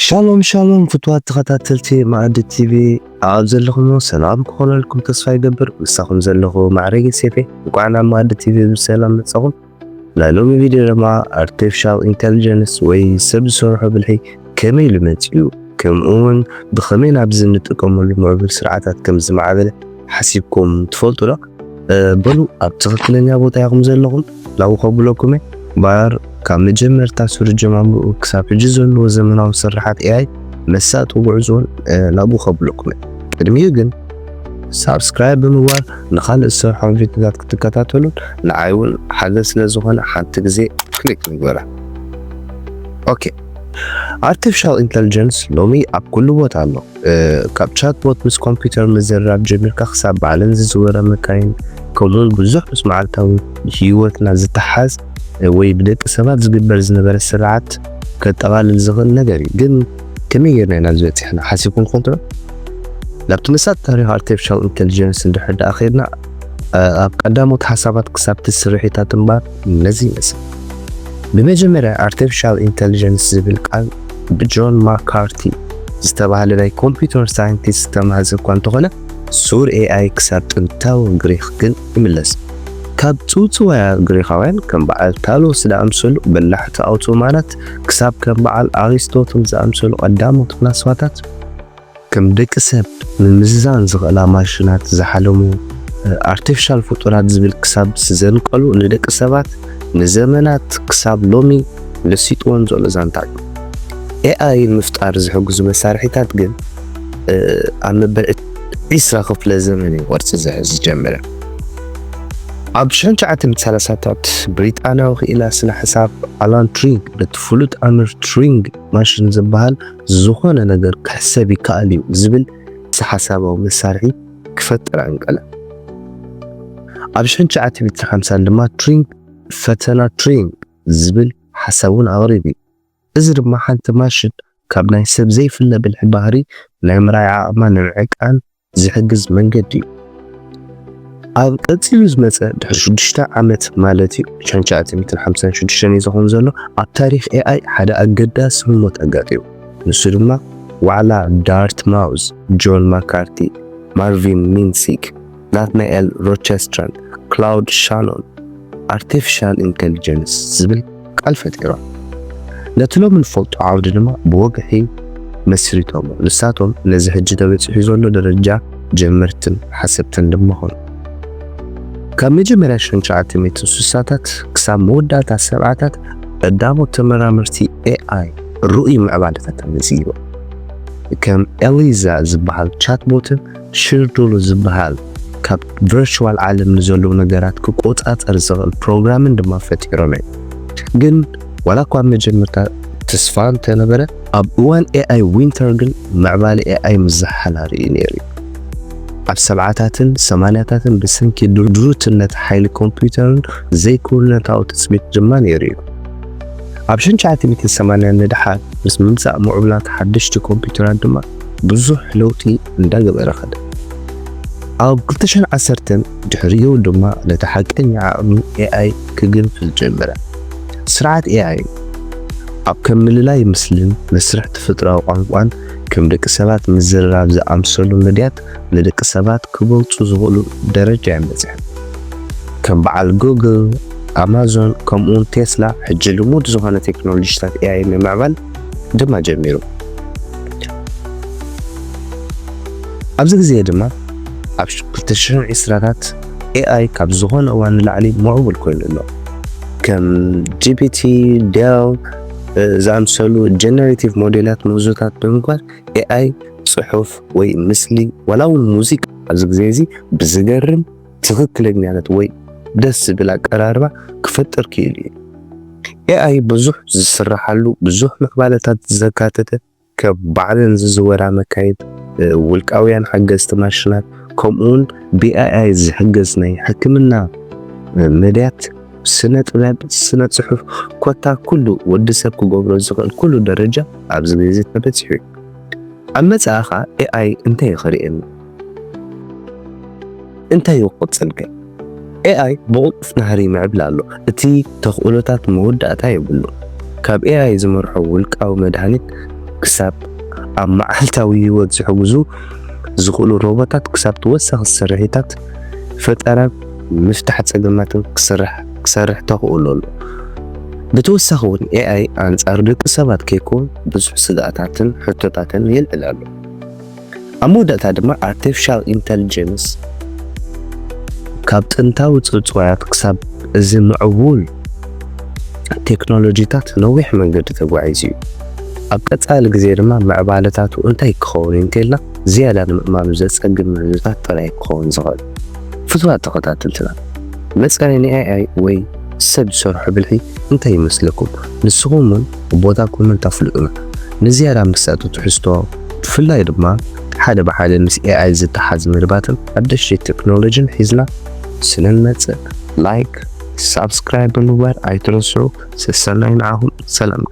شالوم شالوم فتوات تخاتلتي مع عد تي في عاوز لكم سلام كون لكم تصفى يدبر وساكم زلخو مع ريق سيفي وقعنا مع عد تي في بسلام نتصغم لا لومي فيديو مع artificial intelligence وي سبسورحو بالحي كمي لمتيو كم اون بخمين عبزن نتقوم المعبر سرعاتات كم زمعابل حسيبكم تفولتو لا بلو ابتغكلن يا بوتا ياكم زلخم لاو خبلوكم بار ካብ መጀመርታ ሱር ጀማምሩ ክሳብ ሕጂ ዘሎ ዘመናዊ ስራሓት AI መሳጥ ውዕዞን ናብኡ ከብለኩም ቅድሚኡ ግን ሳብስክራይብ ብምግባር ንኻልእ ዝሰርሖም ቪድዮታት ክትከታተሉ ንዓይውን ሓገዝ ስለ ዝኾነ ሓንቲ ግዜ ክሊክ ንግበራ። ኦኬ artificial intelligence ሎሚ ኣብ ኩሉ ቦታ ኣሎ። ካብ ቻትቦት ምስ ኮምፒውተር ምዝርራብ ጀሚርካ ክሳብ ብዓለም ዝዝወረ መካይን ከምኡውን ብዙሕ ምስ መዓልታዊ ህይወትና ዝተሓዝ ወይ بدك سبات زبير زنبر السرعات كتغال الزغل نجري جن كمية يعني نزلت إحنا حاسبكم خطرة لابتمسات تاريخ artificial intelligence اللي حد آخرنا قدامه حسابات كسبت السرعة تنبار نزي مثلا بمجمرة artificial intelligence بالقال بجون ماكارتي استبع لدي computer scientist تمازن كوانتوغنا سور AI كسبت انتاو غريخ جن يملس ካብ ጽውጽዋያ ግሪኻውያን ከም በዓል ታሎስ ዝኣምሰሉ በላሕቲ ኣውቶማናት ክሳብ ከም በዓል ኣሪስቶትል ዝኣምሰሉ ቀዳሞት ፍልስፋታት ከም ደቂ ሰብ ንምዝዛን ዝኽእላ ማሽናት ዝሓለሙ artificial ፍጡራት ዝብል ክሳብ ዝዘንቀሉ ንደቂ ሰባት ንዘመናት ክሳብ ሎሚ ለሲጥዎን ዘሎ ዛንታ AI ንምፍጣር ዝሕግዙ መሳርሒታት ግን ኣብ መበል 20 ክፍለ ዘመን ወርፂ ዝጀመረ ኣብ 1930ታት ብሪጣንያዊ ኽኢላ ስነ ሕሳብ ኣላን ቱሪንግ ብትፍሉጥ ኣምር ቱሪንግ ማሽን ዝበሃል ዝኾነ ነገር ክሕሰብ ይከኣል እዩ ዝብል ሓሳባዊ መሳርሒ ክፈጥር አንቀለ። ኣብ 1950 ድማ ቱሪንግ ፈተና ቱሪንግ ዝብል ሓሳቡን ኣቕሪቡ እዩ። እዚ ድማ ሓንቲ ማሽን ካብ ናይ ሰብ ዘይፍለ ብልሒ ባህሪ ናይ ምርኣይ ዓቕማ ንምዕቃን ዝሕግዝ መንገዲ እዩ። ኣብ ቀፂሉ ዝመፀ ድሕሪ 6 ዓመት ማለት እዩ 1956 ይኸውን ዘሎ ኣብ ታሪኽ AI ሓደ ኣገዳሲ ህሞት ኣጋጢሙ ንሱ ድማ ዋዕላ ዳርትማውዝ ጆን ማካርቲ ማርቪን ሚንሲክ ናትናኤል ሮቸስትራን ክላውድ ሻኖን artificial intelligence ዝብል ቃል ፈጢሮም ነቲ ሎሚ ንፈልጦ ዓውዲ ድማ ብወግሒ መስሪቶም ንሳቶም ነዚ ሕጂ ተበፂሑ ዘሎ ደረጃ ጀመርትን ሓሰብትን ድማ ኾኑ ካብ መጀመርያ 1960ታት ክሳብ መወዳእታ ሰብዓታት ቀዳሞት ተመራመርቲ AI ሩኡይ ምዕባለታት ኣመዝጊቦ ከም ኤሊዛ ዝበሃል ቻትቦትን ሽርዱሉ ዝበሃል ካብ ቨርቹዋል ዓለም ንዘለዉ ነገራት ክቆፃፀር ዝኽእል ፕሮግራምን ድማ ፈጢሮም ግን ዋላ እኳ ኣብ መጀመርታ ተስፋ እንተነበረ ኣብ እዋን AI ዊንተር ግን ምዕባለ AI ምዝሓላ ርኢ ነይሩ ኣብ 70ታትን 80ታትን ብሰንኪ ድሩትነት ሓይሊ ኮምፒውተርን ዘይክውልነታዊ ትፅቢት ድማ ነይሩ እዩ። ኣብ 1980 ንድሓር ምስ ምምፃእ ምዕቡላት ሓደሽቲ ኮምፒውተራት ድማ ብዙሕ ለውጢ እንዳገበረ ኸደ። ኣብ 2010 ድሕሪኡ ድማ ነቲ ሓቀኛ ዓቕሚ AI ክግንፍል ጀመረ። ስርዓት AI ኣብ ከም ምልላይ ምስልን መስርሕ ተፈጥሮኣዊ ቋንቋን ከም ደቂ ሰባት ምዝርራብ ዝኣምሰሉ መድያት ንደቂ ሰባት ክበልፁ ዝኽእሉ ደረጃ ይበፅሕ ከም በዓል ጉግል ኣማዞን ከምኡውን ቴስላ ሕጂ ልሙድ ዝኾነ ቴክኖሎጂታት AI ንምዕባል ድማ ጀሚሩ ኣብዚ ግዜ ድማ ኣብ 2020ታት AI ካብ ዝኾነ እዋን ንላዕሊ ምዕቡል ኮይኑ ኣሎ ከም GPT ዴል زامسلو جنراتيف موديلات موزوتات بمقار AI صحف وي مثلي ولو الموسيقى زي بزجرم تخكلك يعني وي دس بلا قراربا كفتر كيلي AI بزح زسرحلو بزح مقبالات زكاتته كبعدن ززورا مكايد والقاويان حجزت ماشينات كمون AI زحجزني حكمنا مديات سنة طلاب سنة صحف كوتا كله ودسب كجبر زقل كله درجة عبز بيزيد نبتشوي أما تأخا AI انتي خريئن انتي وقت سنك AI بغض نهاري معبلالو اتي تخولتات مودة اتاي بلو كاب AI زمرحو ولك او مدهانيت ክሳብ ኣብ መዓልታዊ ህይወት ዝሕግዙ ዝኽእሉ ሮቦታት ክሳብ ተወሳኺ ስርሒታት ፈጠራን ምፍታሕ ፀገማትን ክሰርሕ ተኽእሎ ኣሎ። ብተወሳኺ እውን AI ኣንጻር ደቂ ሰባት ከይኮን ብዙሕ ስጋኣታትን ሕቶታትን የልዕል ኣሎ። ኣብ መወዳእታ ድማ ኣርቲፊሻል ኢንተሊጀንስ ካብ ጥንታዊ ፅውፅዋያት ክሳብ እዚ ምዕቡል ቴክኖሎጂታት ነዊሕ መንገዲ ተጓዒዙ እዩ። ኣብ ቀጻሊ ግዜ ድማ ምዕባለታቱ እንታይ ክኸውን እንተኢልና ዝያዳ ንምእማኑ ዘጸግም ምህዞታት ጥራይ ክኸውን ዝኽእል። ፍትዋት ተኸታተልትና መጻኢ AI ወይ ሰብ ዝሰርሖ ብልሒ እንታይ ይመስለኩም? ንስኹም ቦታኩም ተፍልጡና ንዝያዳ ምሳጡ ትሕዝቶ ብፍላይ ድማ ሓደ ብሓደ ምስ AI ዝተሓዝ መርባትን ሓደሽቲ ቴክኖሎጂን ሒዝና ስለንመጽእ ላይክ ሳብስክራይብ ብምግባር ኣይትረስዑ። ሰናይ ንዓኹም። ሰላም።